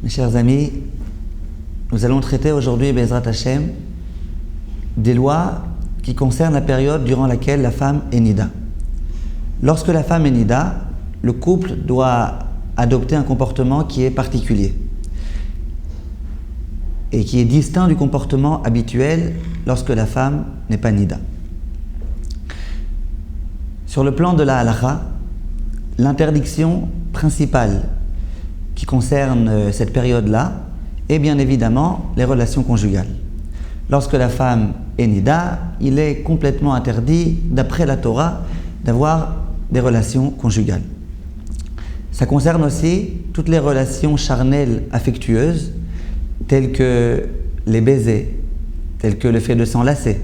Mes chers amis, nous allons traiter aujourd'hui, Bezrat Hashem, des lois qui concernent la période durant laquelle la femme est nida. Lorsque la femme est nida, le couple doit adopter un comportement qui est particulier et qui est distinct du comportement habituel lorsque la femme n'est pas nida. Sur le plan de la halakha, l'interdiction principale qui concerne cette période-là est bien évidemment les relations conjugales. Lorsque la femme est nida, il est complètement interdit, d'après la Torah, d'avoir des relations conjugales. Ça concerne aussi toutes les relations charnelles affectueuses, telles que les baisers, telles que le fait de s'enlacer,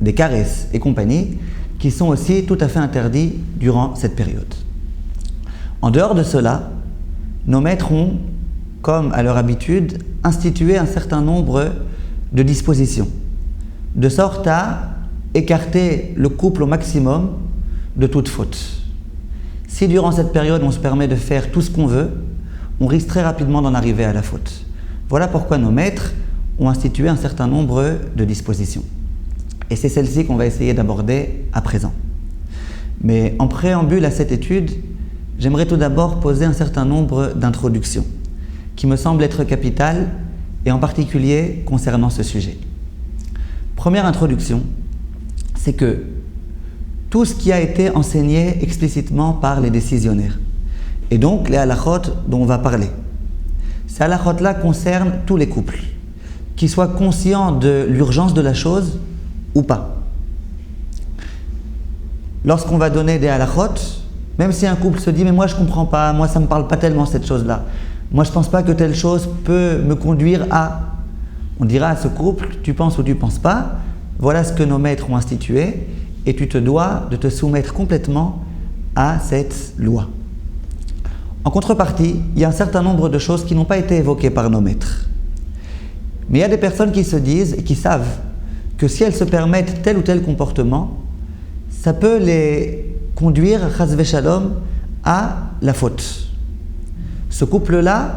des caresses et compagnie, qui sont aussi tout à fait interdits durant cette période. En dehors de cela, nos maîtres ont, comme à leur habitude, institué un certain nombre de dispositions, de sorte à écarter le couple au maximum de toute faute. Si durant cette période on se permet de faire tout ce qu'on veut, on risque très rapidement d'en arriver à la faute. Voilà pourquoi nos maîtres ont institué un certain nombre de dispositions. Et c'est celle-ci qu'on va essayer d'aborder à présent. Mais en préambule à cette étude, j'aimerais tout d'abord poser un certain nombre d'introductions qui me semblent être capitales et en particulier concernant ce sujet. Première introduction, c'est que tout ce qui a été enseigné explicitement par les décisionnaires, et donc les halakhot dont on va parler, ces halakhot-là concernent tous les couples, qu'ils soient conscients de l'urgence de la chose ou pas. Lorsqu'on va donner des halakhot, même si un couple se dit « mais moi je comprends pas, moi ça me parle pas tellement cette chose-là, moi je pense pas que telle chose peut me conduire à… » On dira à ce couple « tu penses ou tu penses pas, voilà ce que nos maîtres ont institué et tu te dois de te soumettre complètement à cette loi. » En contrepartie, il y a un certain nombre de choses qui n'ont pas été évoquées par nos maîtres. Mais il y a des personnes qui se disent et qui savent que si elles se permettent tel ou tel comportement, ça peut les conduire, chas v'shalom, à la faute. Ce couple-là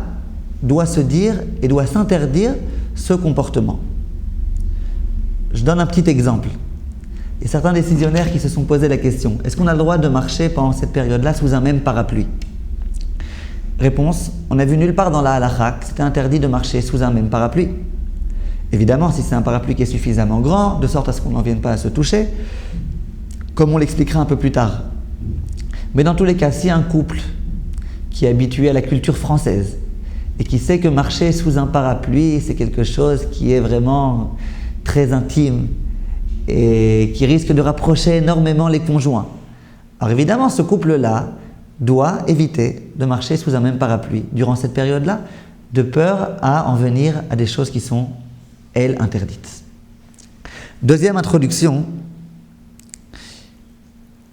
doit se dire et doit s'interdire ce comportement. Je donne un petit exemple. Il y a certains décisionnaires qui se sont posé la question, est-ce qu'on a le droit de marcher pendant cette période-là sous un même parapluie? Réponse, on n'a vu nulle part dans la halakha que c'était interdit de marcher sous un même parapluie. Évidemment, si c'est un parapluie qui est suffisamment grand, de sorte à ce qu'on n'en vienne pas à se toucher, comme on l'expliquera un peu plus tard. Mais dans tous les cas, si un couple qui est habitué à la culture française et qui sait que marcher sous un parapluie, c'est quelque chose qui est vraiment très intime et qui risque de rapprocher énormément les conjoints, alors évidemment, ce couple-là doit éviter de marcher sous un même parapluie durant cette période-là, de peur à en venir à des choses qui sont, elles, interdites. Deuxième introduction,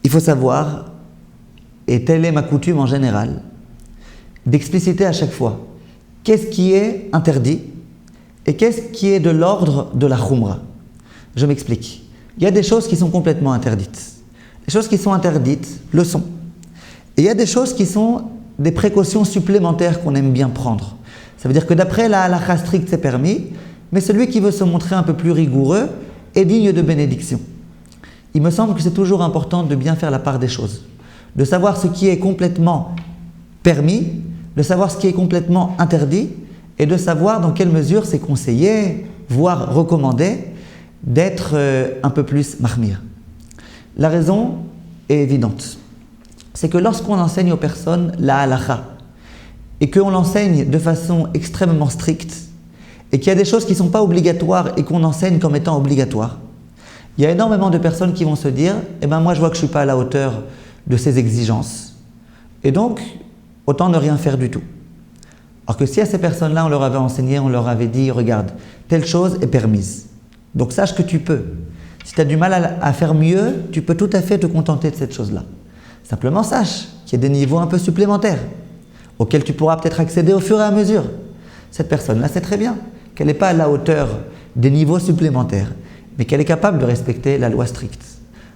il faut savoir, et telle est ma coutume en général, d'expliciter à chaque fois qu'est-ce qui est interdit et qu'est-ce qui est de l'ordre de la khumra. Je m'explique. Il y a des choses qui sont complètement interdites. Les choses qui sont interdites le sont. Et il y a des choses qui sont des précautions supplémentaires qu'on aime bien prendre. Ça veut dire que d'après la halakha stricte, c'est permis, mais celui qui veut se montrer un peu plus rigoureux est digne de bénédiction. Il me semble que c'est toujours important de bien faire la part des choses, de savoir ce qui est complètement permis, de savoir ce qui est complètement interdit et de savoir dans quelle mesure c'est conseillé, voire recommandé, d'être un peu plus mahmir. La raison est évidente. C'est que lorsqu'on enseigne aux personnes la halakha et qu'on l'enseigne de façon extrêmement stricte et qu'il y a des choses qui ne sont pas obligatoires et qu'on enseigne comme étant obligatoires, il y a énormément de personnes qui vont se dire « Eh bien moi je vois que je ne suis pas à la hauteur de ces exigences et donc autant ne rien faire du tout. » Alors que si à ces personnes-là on leur avait enseigné, on leur avait dit « Regarde, telle chose est permise. Donc sache que tu peux. Si tu as du mal à faire mieux, tu peux tout à fait te contenter de cette chose-là. Simplement sache qu'il y a des niveaux un peu supplémentaires auxquels tu pourras peut-être accéder au fur et à mesure. » Cette personne-là sait très bien qu'elle n'est pas à la hauteur des niveaux supplémentaires, mais qu'elle est capable de respecter la loi stricte.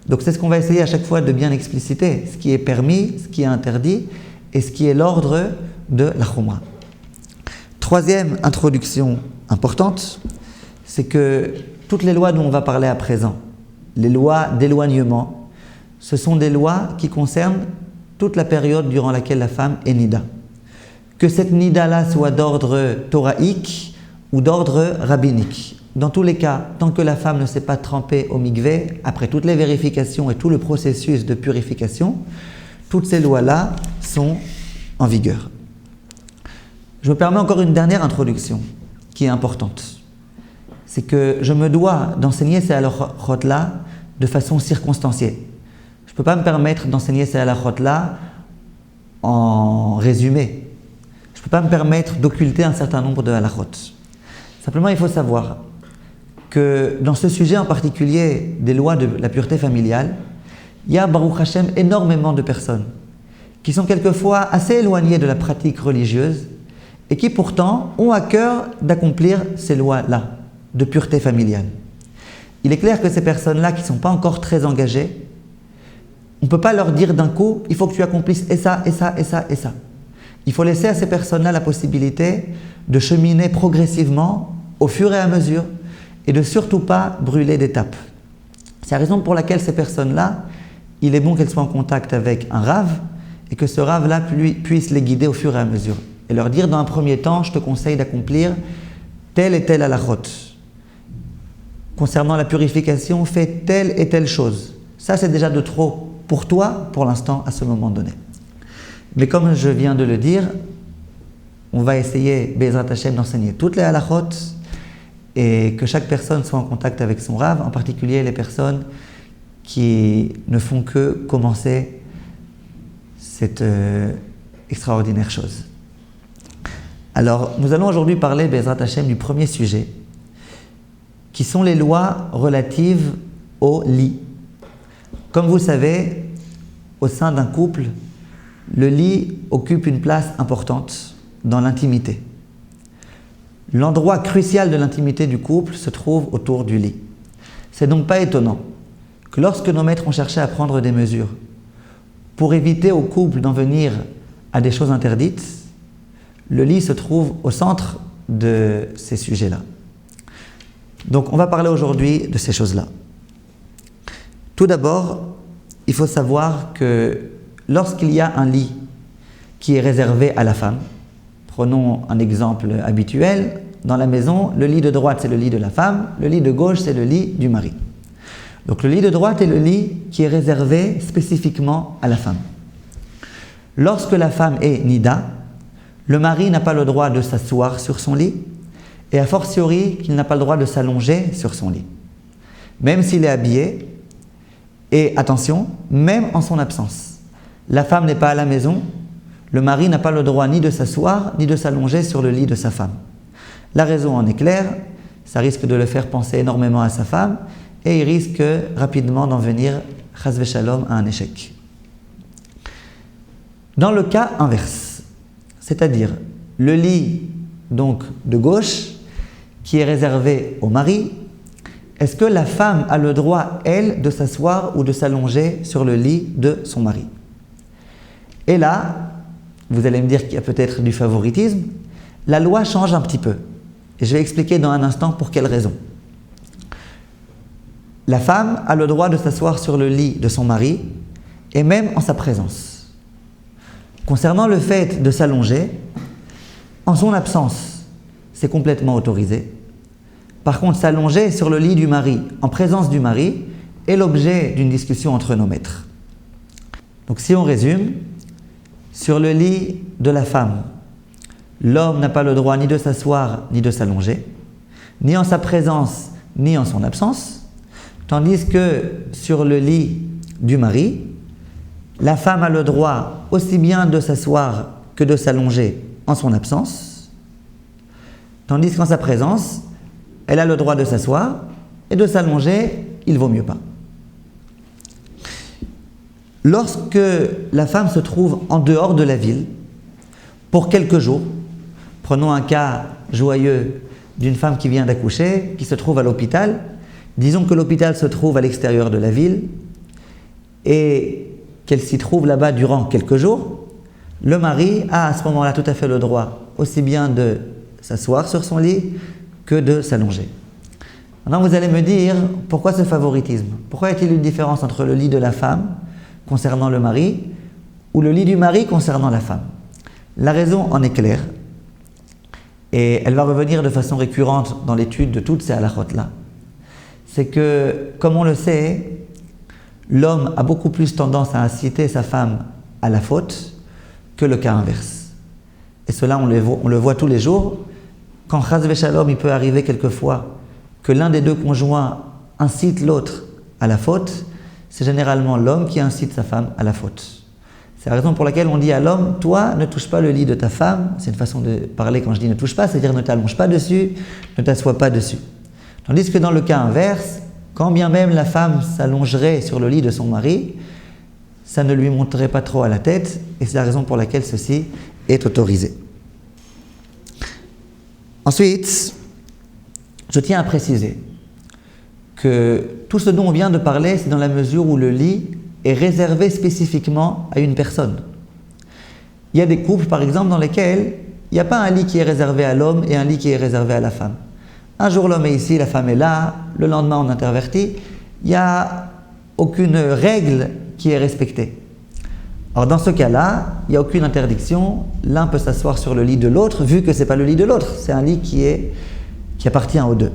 Donc c'est ce qu'on va essayer à chaque fois de bien expliciter, ce qui est permis, ce qui est interdit et ce qui est l'ordre de la khumra. Troisième introduction importante, c'est que toutes les lois dont on va parler à présent, les lois d'éloignement, ce sont des lois qui concernent toute la période durant laquelle la femme est nida. Que cette nida-là soit d'ordre thoraïque ou d'ordre rabbinique. Dans tous les cas, tant que la femme ne s'est pas trempée au mikvé, après toutes les vérifications et tout le processus de purification, toutes ces lois-là sont en vigueur. Je me permets encore une dernière introduction qui est importante. C'est que je me dois d'enseigner ces halachot-là de façon circonstanciée. Je ne peux pas me permettre d'enseigner ces halachot-là en résumé. Je ne peux pas me permettre d'occulter un certain nombre de halachot. Simplement, il faut savoir que dans ce sujet en particulier des lois de la pureté familiale, il y a, Baruch Hashem, énormément de personnes qui sont quelquefois assez éloignées de la pratique religieuse et qui pourtant ont à cœur d'accomplir ces lois-là de pureté familiale. Il est clair que ces personnes-là qui ne sont pas encore très engagées, on ne peut pas leur dire d'un coup, il faut que tu accomplisses et ça, et ça, et ça, et ça. Il faut laisser à ces personnes-là la possibilité de cheminer progressivement, au fur et à mesure, et de surtout pas brûler d'étapes. C'est la raison pour laquelle ces personnes-là, il est bon qu'elles soient en contact avec un rave et que ce rave-là puisse les guider au fur et à mesure. Et leur dire dans un premier temps, je te conseille d'accomplir telle et telle halachot. Concernant la purification, fais telle et telle chose. Ça, c'est déjà de trop pour toi, pour l'instant, à ce moment donné. Mais comme je viens de le dire, on va essayer, Be'ezrat Hashem, d'enseigner toutes les halachot et que chaque personne soit en contact avec son rave, en particulier les personnes qui ne font que commencer cette extraordinaire chose. Alors, nous allons aujourd'hui parler, Be'ezrat Hashem, du premier sujet, qui sont les lois relatives au lit. Comme vous le savez, au sein d'un couple, le lit occupe une place importante dans l'intimité. L'endroit crucial de l'intimité du couple se trouve autour du lit. C'est donc pas étonnant que lorsque nos maîtres ont cherché à prendre des mesures pour éviter au couple d'en venir à des choses interdites, le lit se trouve au centre de ces sujets-là. Donc on va parler aujourd'hui de ces choses-là. Tout d'abord, il faut savoir que lorsqu'il y a un lit qui est réservé à la femme, prenons un exemple habituel, dans la maison, le lit de droite c'est le lit de la femme, le lit de gauche c'est le lit du mari. Donc le lit de droite est le lit qui est réservé spécifiquement à la femme. Lorsque la femme est nida, le mari n'a pas le droit de s'asseoir sur son lit et a fortiori qu'il n'a pas le droit de s'allonger sur son lit, même s'il est habillé. Et attention, même en son absence. La femme n'est pas à la maison, le mari n'a pas le droit ni de s'asseoir ni de s'allonger sur le lit de sa femme. La raison en est claire, ça risque de le faire penser énormément à sa femme et il risque rapidement d'en venir, chas v'shalom, à un échec. Dans le cas inverse, c'est-à-dire le lit donc de gauche qui est réservé au mari, est-ce que la femme a le droit, elle, de s'asseoir ou de s'allonger sur le lit de son mari? Et là, vous allez me dire qu'il y a peut-être du favoritisme, la loi change un petit peu. Et je vais expliquer dans un instant pour quelle raison. La femme a le droit de s'asseoir sur le lit de son mari, et même en sa présence. Concernant le fait de s'allonger, en son absence, c'est complètement autorisé. Par contre, s'allonger sur le lit du mari, en présence du mari, est l'objet d'une discussion entre nos maîtres. Donc si on résume, sur le lit de la femme, l'homme n'a pas le droit ni de s'asseoir ni de s'allonger, ni en sa présence ni en son absence, tandis que sur le lit du mari, la femme a le droit aussi bien de s'asseoir que de s'allonger en son absence, tandis qu'en sa présence, elle a le droit de s'asseoir et de s'allonger, il vaut mieux pas. Lorsque la femme se trouve en dehors de la ville, pour quelques jours, prenons un cas joyeux d'une femme qui vient d'accoucher, qui se trouve à l'hôpital, disons que l'hôpital se trouve à l'extérieur de la ville et qu'elle s'y trouve là-bas durant quelques jours, le mari a à ce moment-là tout à fait le droit aussi bien de s'asseoir sur son lit que de s'allonger. Maintenant, vous allez me dire, pourquoi ce favoritisme? Pourquoi y a-t-il une différence entre le lit de la femme concernant le mari ou le lit du mari concernant la femme? La raison en est claire, et elle va revenir de façon récurrente dans l'étude de toutes ces halakhot-là. C'est que, comme on le sait, l'homme a beaucoup plus tendance à inciter sa femme à la faute que le cas inverse. Et cela, on le voit tous les jours. Quand chas v'shalom, il peut arriver quelquefois que l'un des deux conjoints incite l'autre à la faute, c'est généralement l'homme qui incite sa femme à la faute. C'est la raison pour laquelle on dit à l'homme, toi, ne touche pas le lit de ta femme. C'est une façon de parler quand je dis ne touche pas, c'est-à-dire ne t'allonge pas dessus, ne t'assois pas dessus. Tandis que dans le cas inverse, quand bien même la femme s'allongerait sur le lit de son mari, ça ne lui monterait pas trop à la tête, et c'est la raison pour laquelle ceci est autorisé. Ensuite, je tiens à préciser que tout ce dont on vient de parler, c'est dans la mesure où le lit est réservé spécifiquement à une personne. Il y a des couples, par exemple, dans lesquels il n'y a pas un lit qui est réservé à l'homme et un lit qui est réservé à la femme. Un jour l'homme est ici, la femme est là, le lendemain on intervertit, il n'y a aucune règle qui est respectée. Alors dans ce cas-là, il n'y a aucune interdiction, l'un peut s'asseoir sur le lit de l'autre, vu que ce n'est pas le lit de l'autre, c'est un lit qui appartient aux deux.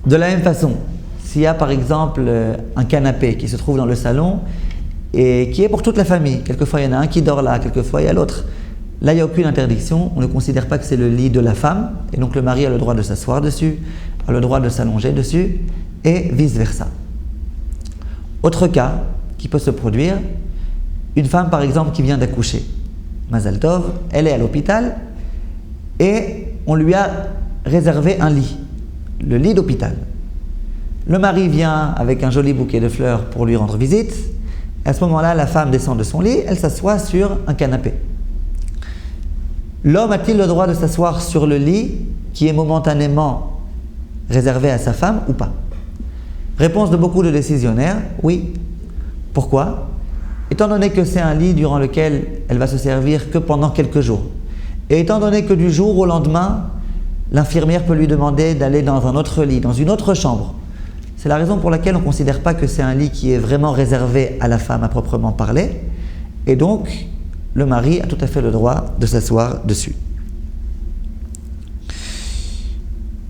De la même façon, s'il y a par exemple un canapé qui se trouve dans le salon et qui est pour toute la famille, quelquefois il y en a un qui dort là, quelquefois il y a l'autre, là il n'y a aucune interdiction, on ne considère pas que c'est le lit de la femme, et donc le mari a le droit de s'asseoir dessus, a le droit de s'allonger dessus, et vice-versa. Autre cas qui peut se produire, une femme par exemple qui vient d'accoucher, Mazal Tov, elle est à l'hôpital, et on lui a réservé un lit, le lit d'hôpital. Le mari vient avec un joli bouquet de fleurs pour lui rendre visite. À ce moment-là, la femme descend de son lit, elle s'assoit sur un canapé. L'homme a-t-il le droit de s'asseoir sur le lit qui est momentanément réservé à sa femme ou pas? Réponse de beaucoup de décisionnaires, oui. Pourquoi? Étant donné que c'est un lit durant lequel elle va se servir que pendant quelques jours, et étant donné que du jour au lendemain, l'infirmière peut lui demander d'aller dans un autre lit, dans une autre chambre. C'est la raison pour laquelle on ne considère pas que c'est un lit qui est vraiment réservé à la femme à proprement parler. Et donc, le mari a tout à fait le droit de s'asseoir dessus.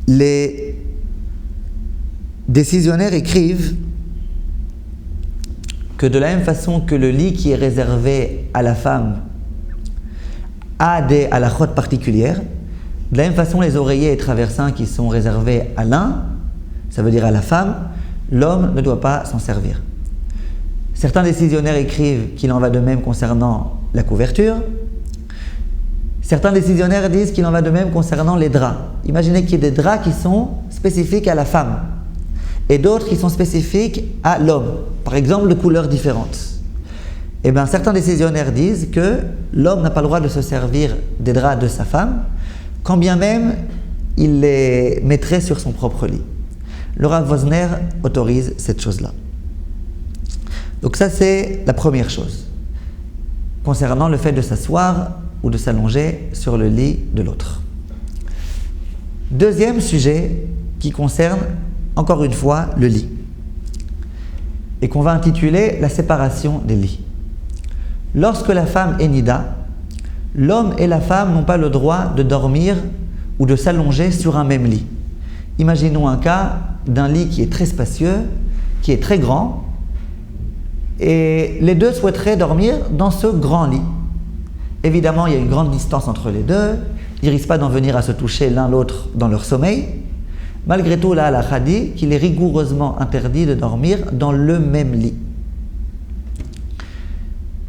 Les décisionnaires écrivent que de la même façon que le lit qui est réservé à la femme a des halakhot particulières, de la même façon les oreillers et traversins qui sont réservés à l'un, ça veut dire à la femme, l'homme ne doit pas s'en servir. Certains décisionnaires écrivent qu'il en va de même concernant la couverture. Certains décisionnaires disent qu'il en va de même concernant les draps. Imaginez qu'il y ait des draps qui sont spécifiques à la femme et d'autres qui sont spécifiques à l'homme, par exemple de couleurs différentes. Eh bien, certains décisionnaires disent que l'homme n'a pas le droit de se servir des draps de sa femme, quand bien même il les mettrait sur son propre lit. Le Rav Wosner autorise cette chose-là. Donc ça, c'est la première chose, concernant le fait de s'asseoir ou de s'allonger sur le lit de l'autre. Deuxième sujet qui concerne, encore une fois, le lit, et qu'on va intituler la séparation des lits. Lorsque la femme est nida, l'homme et la femme n'ont pas le droit de dormir ou de s'allonger sur un même lit. Imaginons un cas d'un lit qui est très spacieux, qui est très grand, et les deux souhaiteraient dormir dans ce grand lit. Évidemment, il y a une grande distance entre les deux, ils ne risquent pas d'en venir à se toucher l'un l'autre dans leur sommeil. Malgré tout, la halakha dit qu'il est rigoureusement interdit de dormir dans le même lit.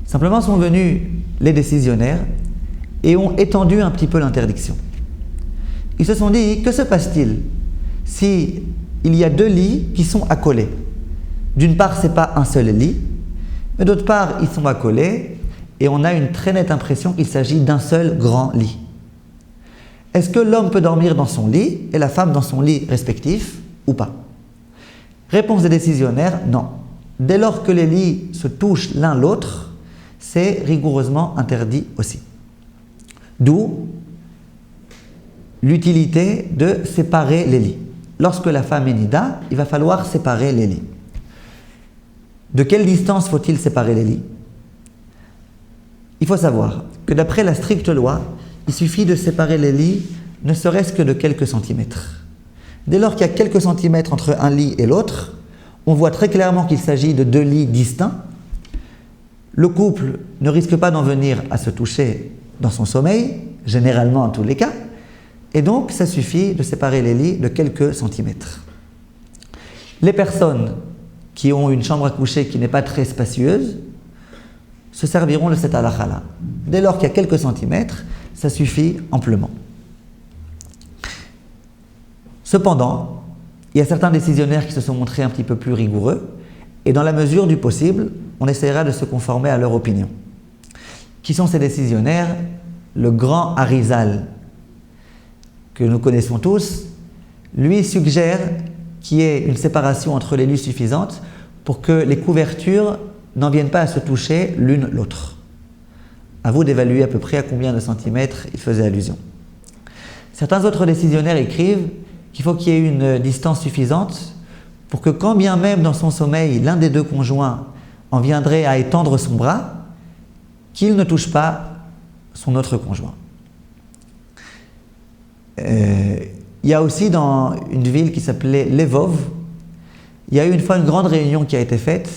Simplement sont venus les décisionnaires et ont étendu un petit peu l'interdiction. Ils se sont dit, que se passe-t-il si il y a deux lits qui sont accolés? D'une part, ce n'est pas un seul lit, mais d'autre part, ils sont accolés et on a une très nette impression qu'il s'agit d'un seul grand lit. Est-ce que l'homme peut dormir dans son lit et la femme dans son lit respectif ou pas? Réponse des décisionnaires, non. Dès lors que les lits se touchent l'un l'autre, c'est rigoureusement interdit aussi. D'où l'utilité de séparer les lits. Lorsque la femme est nida, il va falloir séparer les lits. De quelle distance faut-il séparer les lits? Il faut savoir que d'après la stricte loi, il suffit de séparer les lits ne serait-ce que de quelques centimètres. Dès lors qu'il y a quelques centimètres entre un lit et l'autre, on voit très clairement qu'il s'agit de deux lits distincts. Le couple ne risque pas d'en venir à se toucher dans son sommeil, généralement en tous les cas, et donc ça suffit de séparer les lits de quelques centimètres. Les personnes qui ont une chambre à coucher qui n'est pas très spacieuse se serviront de cette halakha-là. Dès lors qu'il y a quelques centimètres, ça suffit amplement. Cependant, il y a certains décisionnaires qui se sont montrés un petit peu plus rigoureux, et dans la mesure du possible, on essaiera de se conformer à leur opinion. Qui sont ces décisionnaires? Le grand Arizal, que nous connaissons tous, lui suggère qu'il y ait une séparation entre les lits suffisante pour que les couvertures n'en viennent pas à se toucher l'une l'autre. À vous d'évaluer à peu près à combien de centimètres il faisait allusion. Certains autres décisionnaires écrivent qu'il faut qu'il y ait une distance suffisante pour que quand bien même dans son sommeil, l'un des deux conjoints en viendrait à étendre son bras, qu'il ne touche pas son autre conjoint. Il y a aussi dans une ville qui s'appelait Lvov, il y a eu une fois une grande réunion qui a été faite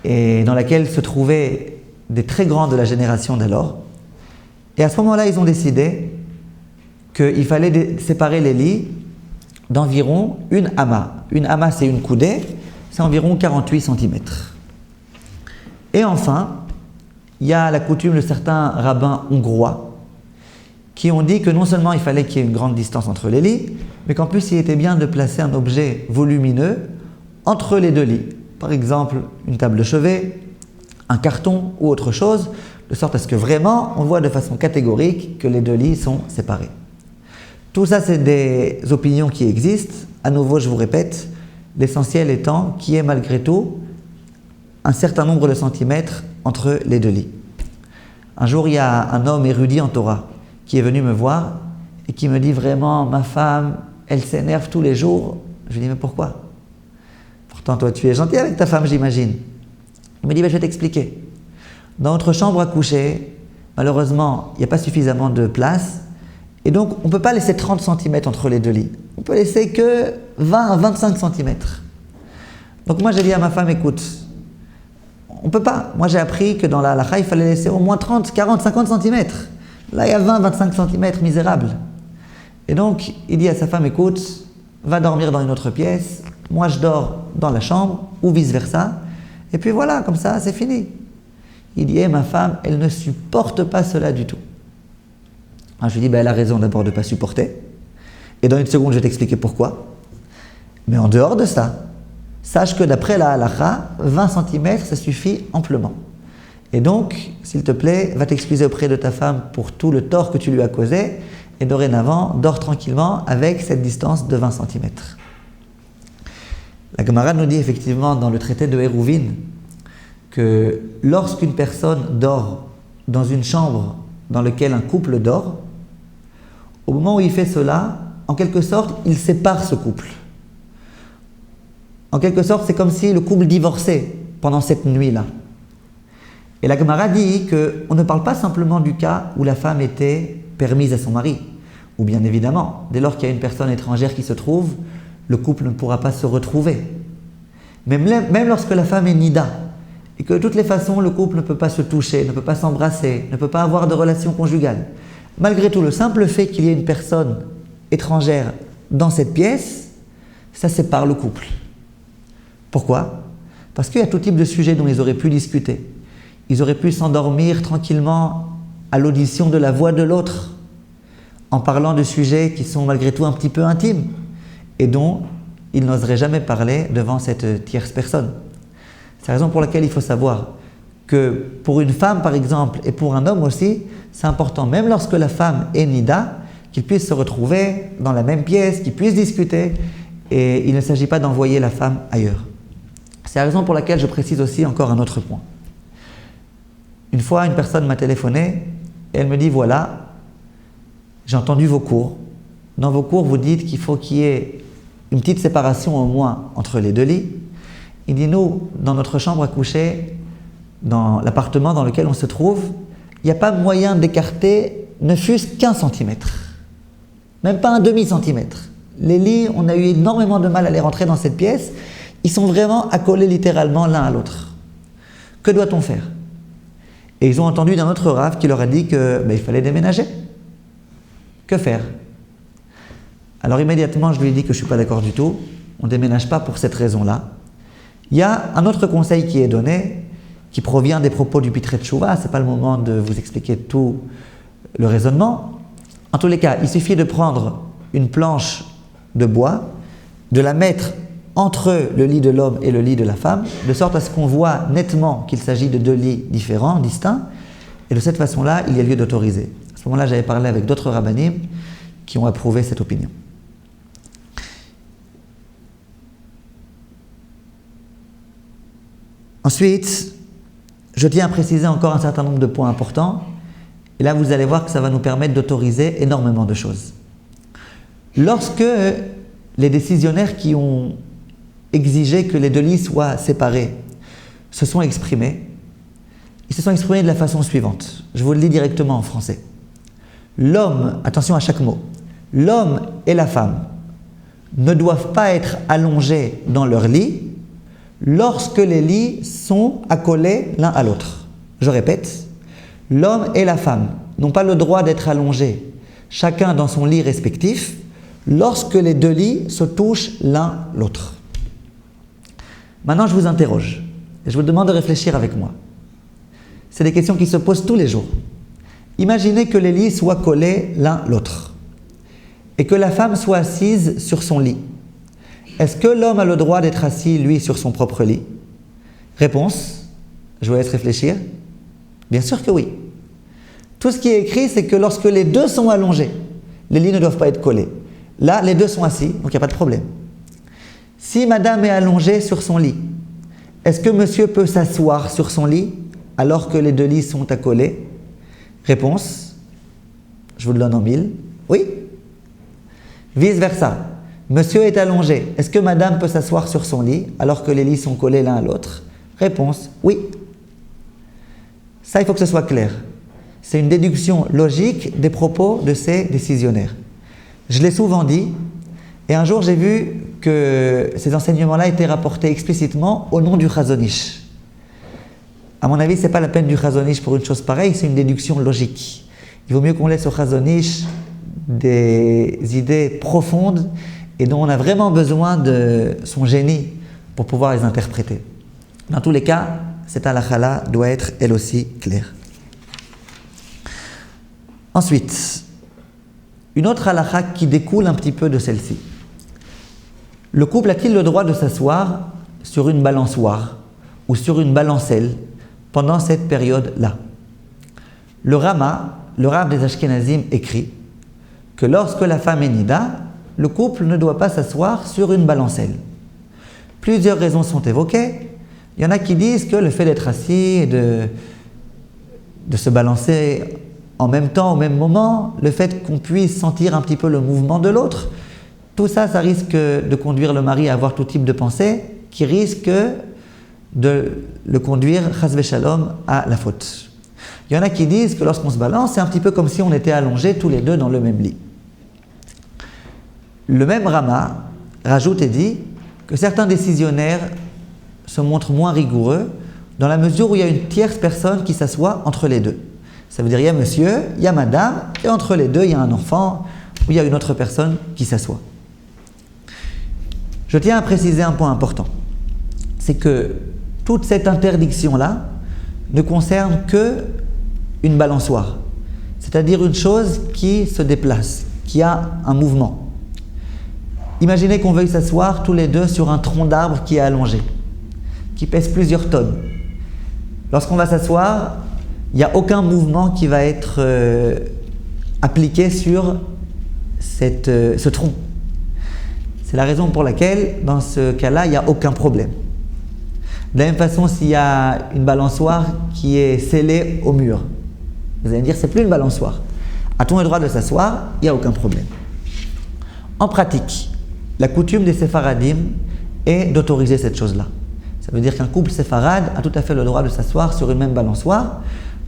et dans laquelle se trouvaient des très grands de la génération d'alors. Et à ce moment-là, ils ont décidé qu'il fallait séparer les lits d'environ une amma. Une amma, c'est une coudée, c'est environ 48 cm. Et enfin, il y a la coutume de certains rabbins hongrois qui ont dit que non seulement il fallait qu'il y ait une grande distance entre les lits, mais qu'en plus il était bien de placer un objet volumineux entre les deux lits. Par exemple, une table de chevet, un carton ou autre chose, de sorte à ce que vraiment on voit de façon catégorique que les deux lits sont séparés. Tout ça, c'est des opinions qui existent. À nouveau, je vous répète, l'essentiel étant qu'il y ait malgré tout un certain nombre de centimètres entre les deux lits. Un jour, il y a un homme érudit en Torah qui est venu me voir et qui me dit vraiment, ma femme, elle s'énerve tous les jours. Je lui dis, mais pourquoi? Pourtant, toi, tu es gentil avec ta femme, j'imagine. Il me dit, je vais t'expliquer. Dans notre chambre à coucher, malheureusement, il n'y a pas suffisamment de place. Et donc, on ne peut pas laisser 30 cm entre les deux lits. On peut laisser que 20 à 25 cm. Donc moi, j'ai dit à ma femme, écoute, on ne peut pas. Moi, j'ai appris que dans la halakha, il fallait laisser au moins 30, 40, 50 cm. Là, il y a 20, 25 cm, misérable. Et donc, il dit à sa femme, écoute, va dormir dans une autre pièce. Moi, je dors dans la chambre, ou vice-versa. Et puis voilà, comme ça, c'est fini. Il dit, ma femme, elle ne supporte pas cela du tout. Alors je lui dis, elle a raison d'abord de ne pas supporter. Et dans une seconde, je vais t'expliquer pourquoi. Mais en dehors de ça, sache que d'après la halakha, 20 cm, ça suffit amplement. Et donc, s'il te plaît, va t'excuser auprès de ta femme pour tout le tort que tu lui as causé. Et dorénavant, dors tranquillement avec cette distance de 20 cm. La Gemara nous dit effectivement dans le traité de Hérouvin que lorsqu'une personne dort dans une chambre dans laquelle un couple dort, au moment où il fait cela, en quelque sorte, il sépare ce couple. En quelque sorte, c'est comme si le couple divorçait pendant cette nuit-là. Et la Gemara dit qu'on ne parle pas simplement du cas où la femme était permise à son mari, ou bien évidemment, dès lors qu'il y a une personne étrangère qui se trouve, le couple ne pourra pas se retrouver. Mais même lorsque la femme est nida, et que de toutes les façons, le couple ne peut pas se toucher, ne peut pas s'embrasser, ne peut pas avoir de relation conjugale, malgré tout, le simple fait qu'il y ait une personne étrangère dans cette pièce, ça sépare le couple. Pourquoi? Parce qu'il y a tout type de sujets dont ils auraient pu discuter. Ils auraient pu s'endormir tranquillement à l'audition de la voix de l'autre, en parlant de sujets qui sont malgré tout un petit peu intimes, et dont ils n'oseraient jamais parler devant cette tierce personne. C'est la raison pour laquelle il faut savoir que pour une femme, par exemple, et pour un homme aussi, c'est important, même lorsque la femme est nida, qu'ils puissent se retrouver dans la même pièce, qu'ils puissent discuter, et il ne s'agit pas d'envoyer la femme ailleurs. C'est la raison pour laquelle je précise aussi encore un autre point. Une fois, une personne m'a téléphoné, et elle me dit, voilà, j'ai entendu vos cours. Dans vos cours, vous dites qu'il faut qu'il y ait une petite séparation au moins entre les deux lits. Il dit, nous, dans notre chambre à coucher, dans l'appartement dans lequel on se trouve, il n'y a pas moyen d'écarter ne fût-ce qu'1 centimètre. Même pas un demi-centimètre. Les lits, on a eu énormément de mal à les rentrer dans cette pièce. Ils sont vraiment accolés littéralement l'un à l'autre. Que doit-on faire? Et ils ont entendu d'un autre rav qui leur a dit qu'il fallait déménager. Que faire? Alors immédiatement, je lui ai dit que je ne suis pas d'accord du tout. On ne déménage pas pour cette raison-là. Il y a un autre conseil qui est donné, qui provient des propos du Pitrei Teshuvah. Ce n'est pas le moment de vous expliquer tout le raisonnement. En tous les cas, il suffit de prendre une planche de bois, de la mettre entre le lit de l'homme et le lit de la femme, de sorte à ce qu'on voit nettement qu'il s'agit de 2 lits différents, distincts, et de cette façon-là, il y a lieu d'autoriser. À ce moment-là, j'avais parlé avec d'autres rabbanim qui ont approuvé cette opinion. Ensuite, je tiens à préciser encore un certain nombre de points importants, et là vous allez voir que ça va nous permettre d'autoriser énormément de choses. Lorsque les décisionnaires qui ont exigé que les 2 lits soient séparés se sont exprimés, ils se sont exprimés de la façon suivante. Je vous le lis directement en français. L'homme, attention à chaque mot, l'homme et la femme ne doivent pas être allongés dans leur lit lorsque les lits sont accolés l'un à l'autre. Je répète, l'homme et la femme n'ont pas le droit d'être allongés, chacun dans son lit respectif, lorsque les 2 lits se touchent l'un l'autre. Maintenant, je vous interroge et je vous demande de réfléchir avec moi. C'est des questions qui se posent tous les jours. Imaginez que les lits soient collés l'un l'autre et que la femme soit assise sur son lit. Est-ce que l'homme a le droit d'être assis, lui, sur son propre lit? Réponse, je vous laisse réfléchir. Bien sûr que oui. Tout ce qui est écrit, c'est que lorsque les 2 sont allongés, les lits ne doivent pas être collés. Là, les 2 sont assis, donc il n'y a pas de problème. Si madame est allongée sur son lit, est-ce que monsieur peut s'asseoir sur son lit alors que les 2 lits sont accolés? Réponse, je vous le donne en 1000, oui. Vice versa, monsieur est allongé, est-ce que madame peut s'asseoir sur son lit alors que les lits sont collés l'un à l'autre? Réponse, oui. Ça, il faut que ce soit clair. C'est une déduction logique des propos de ces décisionnaires. Je l'ai souvent dit, et un jour j'ai vu que ces enseignements-là étaient rapportés explicitement au nom du Chazon Ish. À mon avis, ce n'est pas la peine du Chazon Ish pour une chose pareille, c'est une déduction logique. Il vaut mieux qu'on laisse au Chazon Ish des idées profondes et dont on a vraiment besoin de son génie pour pouvoir les interpréter. Dans tous les cas, cette halakha-là doit être elle aussi claire. Ensuite, une autre halakha qui découle un petit peu de celle-ci. Le couple a-t-il le droit de s'asseoir sur une balançoire ou sur une balancelle pendant cette période-là? Le Rama, le Rav des Ashkenazim, écrit que lorsque la femme est nida, le couple ne doit pas s'asseoir sur une balancelle. Plusieurs raisons sont évoquées. Il y en a qui disent que le fait d'être assis et de se balancer en même temps, au même moment, le fait qu'on puisse sentir un petit peu le mouvement de l'autre, tout ça, ça risque de conduire le mari à avoir tout type de pensée qui risque de le conduire, chas v'shalom, à la faute. Il y en a qui disent que lorsqu'on se balance, c'est un petit peu comme si on était allongés tous les 2 dans le même lit. Le même Rama rajoute et dit que certains décisionnaires se montrent moins rigoureux dans la mesure où il y a une tierce personne qui s'assoit entre les 2. Ça veut dire il y a monsieur, il y a madame, et entre les 2, il y a un enfant, ou il y a une autre personne qui s'assoit. Je tiens à préciser un point important. C'est que toute cette interdiction-là ne concerne que une balançoire. C'est-à-dire une chose qui se déplace, qui a un mouvement. Imaginez qu'on veuille s'asseoir tous les 2 sur un tronc d'arbre qui est allongé, qui pèse plusieurs tonnes. Lorsqu'on va s'asseoir, il n'y a aucun mouvement qui va être appliqué sur ce tronc. C'est la raison pour laquelle, dans ce cas-là, il n'y a aucun problème. De la même façon, s'il y a une balançoire qui est scellée au mur, vous allez me dire, c'est plus une balançoire. A-t-on le droit de s'asseoir? Il n'y a aucun problème. En pratique, la coutume des séfaradim est d'autoriser cette chose-là. Ça veut dire qu'un couple séfarade a tout à fait le droit de s'asseoir sur une même balançoire,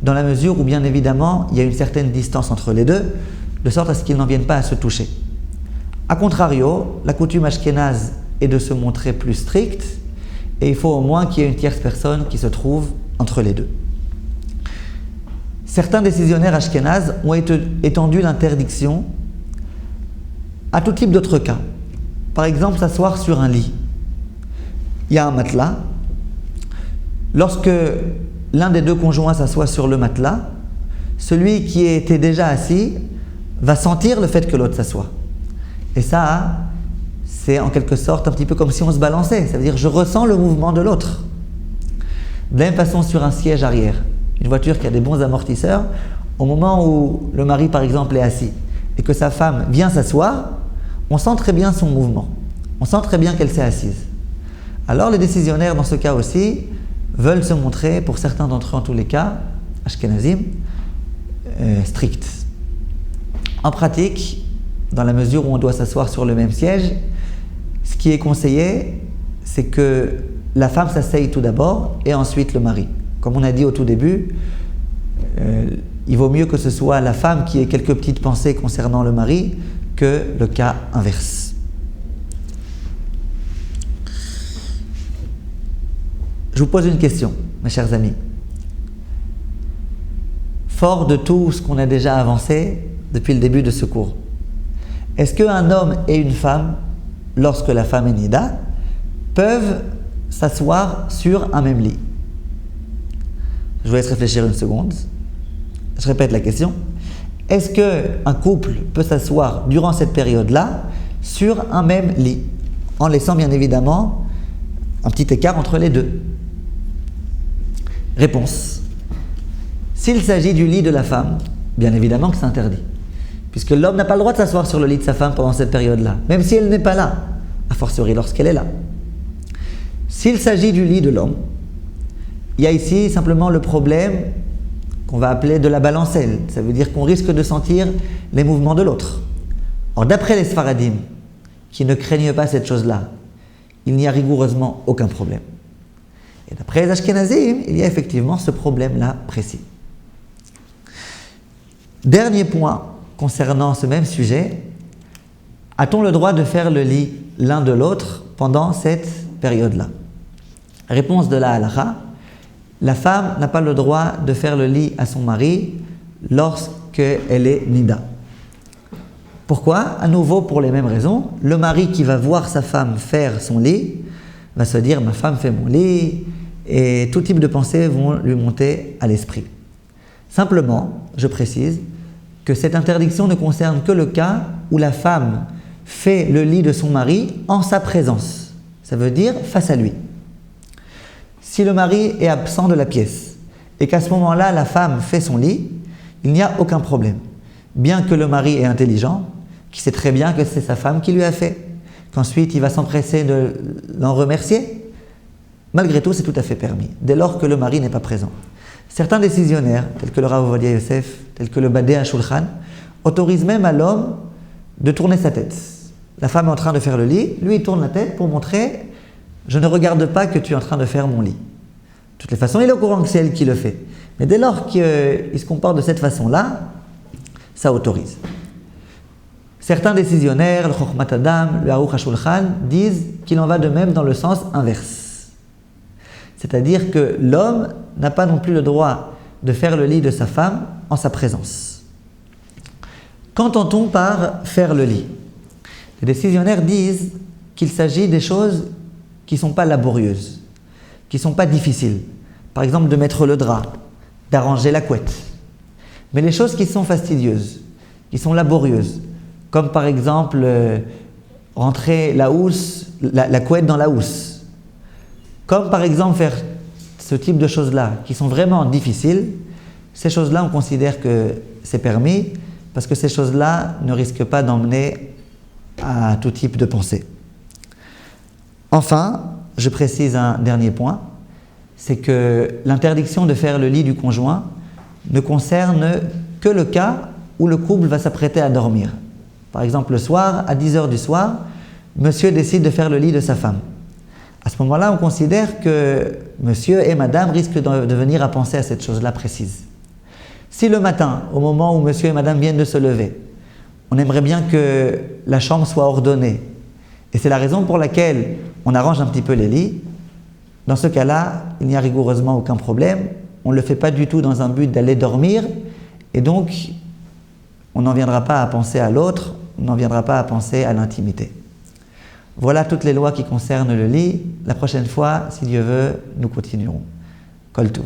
dans la mesure où, bien évidemment, il y a une certaine distance entre les deux, de sorte à ce qu'ils n'en viennent pas à se toucher. A contrario, la coutume ashkénaze est de se montrer plus stricte, et il faut au moins qu'il y ait une tierce personne qui se trouve entre les deux. Certains décisionnaires ashkénazes ont étendu l'interdiction à tout type d'autres cas. Par exemple, s'asseoir sur un lit. Il y a un matelas. Lorsque l'un des deux conjoints s'assoit sur le matelas, celui qui était déjà assis va sentir le fait que l'autre s'assoit. Et ça, c'est en quelque sorte un petit peu comme si on se balançait. Ça veut dire je ressens le mouvement de l'autre. De la même façon sur un siège arrière. Une voiture qui a des bons amortisseurs, au moment où le mari par exemple est assis et que sa femme vient s'asseoir, on sent très bien son mouvement. On sent très bien qu'elle s'est assise. Alors les décisionnaires dans ce cas aussi veulent se montrer, pour certains d'entre eux en tous les cas, ashkenazim, stricts. En pratique, dans la mesure où on doit s'asseoir sur le même siège, ce qui est conseillé, c'est que la femme s'asseye tout d'abord et ensuite le mari. Comme on a dit au tout début, il vaut mieux que ce soit la femme qui ait quelques petites pensées concernant le mari que le cas inverse. Je vous pose une question, mes chers amis. Fort de tout ce qu'on a déjà avancé depuis le début de ce cours, est-ce qu'un homme et une femme, lorsque la femme est nida, peuvent s'asseoir sur un même lit? Je vous laisse réfléchir une seconde. Je répète la question. Est-ce qu'un couple peut s'asseoir durant cette période-là sur un même lit, en laissant bien évidemment un petit écart entre les deux? Réponse. S'il s'agit du lit de la femme, bien évidemment que c'est interdit. Puisque l'homme n'a pas le droit de s'asseoir sur le lit de sa femme pendant cette période-là, même si elle n'est pas là, a fortiori lorsqu'elle est là. S'il s'agit du lit de l'homme, il y a ici simplement le problème qu'on va appeler de la balancelle. Ça veut dire qu'on risque de sentir les mouvements de l'autre. Or, d'après les Sfaradim, qui ne craignent pas cette chose-là, il n'y a rigoureusement aucun problème. Et d'après les Ashkenazim, il y a effectivement ce problème-là précis. Dernier point concernant ce même sujet, a-t-on le droit de faire le lit l'un de l'autre pendant cette période-là? Réponse de la halakha, la femme n'a pas le droit de faire le lit à son mari lorsqu'elle est nida. Pourquoi? À nouveau pour les mêmes raisons. Le mari qui va voir sa femme faire son lit va se dire « ma femme fait mon lit » et tout type de pensées vont lui monter à l'esprit. Simplement, je précise que cette interdiction ne concerne que le cas où la femme fait le lit de son mari en sa présence. Ça veut dire face à lui. Si le mari est absent de la pièce et qu'à ce moment-là, la femme fait son lit, il n'y a aucun problème. Bien que le mari est intelligent, qui sait très bien que c'est sa femme qui lui a fait, qu'ensuite il va s'empresser de l'en remercier, malgré tout, c'est tout à fait permis, dès lors que le mari n'est pas présent. Certains décisionnaires, tels que le Rav Ovadia Yosef, tels que le Badé HaShulchan, autorisent même à l'homme de tourner sa tête. La femme est en train de faire le lit, lui il tourne la tête pour montrer « je ne regarde pas que tu es en train de faire mon lit ». De toutes les façons, il est au courant que c'est elle qui le fait. Mais dès lors qu'il se comporte de cette façon-là, ça autorise. Certains décisionnaires, le Chokhmat Adam, le Aruch HaShulchan, disent qu'il en va de même dans le sens inverse. C'est-à-dire que l'homme n'a pas non plus le droit de faire le lit de sa femme en sa présence. Qu'entend-on par faire le lit? Les décisionnaires disent qu'il s'agit des choses qui ne sont pas laborieuses, qui ne sont pas difficiles. Par exemple, de mettre le drap, d'arranger la couette. Mais les choses qui sont fastidieuses, qui sont laborieuses, comme par exemple rentrer la housse, la couette dans la housse, comme par exemple faire ce type de choses-là, qui sont vraiment difficiles, ces choses-là, on considère que c'est permis, parce que ces choses-là ne risquent pas d'emmener à tout type de pensée. Enfin, je précise un dernier point, c'est que l'interdiction de faire le lit du conjoint ne concerne que le cas où le couple va s'apprêter à dormir. Par exemple, le soir, à 10 heures du soir, monsieur décide de faire le lit de sa femme. À ce moment-là, on considère que monsieur et madame risquent de venir à penser à cette chose-là précise. Si le matin, au moment où monsieur et madame viennent de se lever, on aimerait bien que la chambre soit ordonnée, et c'est la raison pour laquelle on arrange un petit peu les lits, dans ce cas-là, il n'y a rigoureusement aucun problème. On ne le fait pas du tout dans un but d'aller dormir, et donc on n'en viendra pas à penser à l'autre, on n'en viendra pas à penser à l'intimité. Voilà toutes les lois qui concernent le lit. La prochaine fois, si Dieu veut, nous continuerons. Kol Tuv.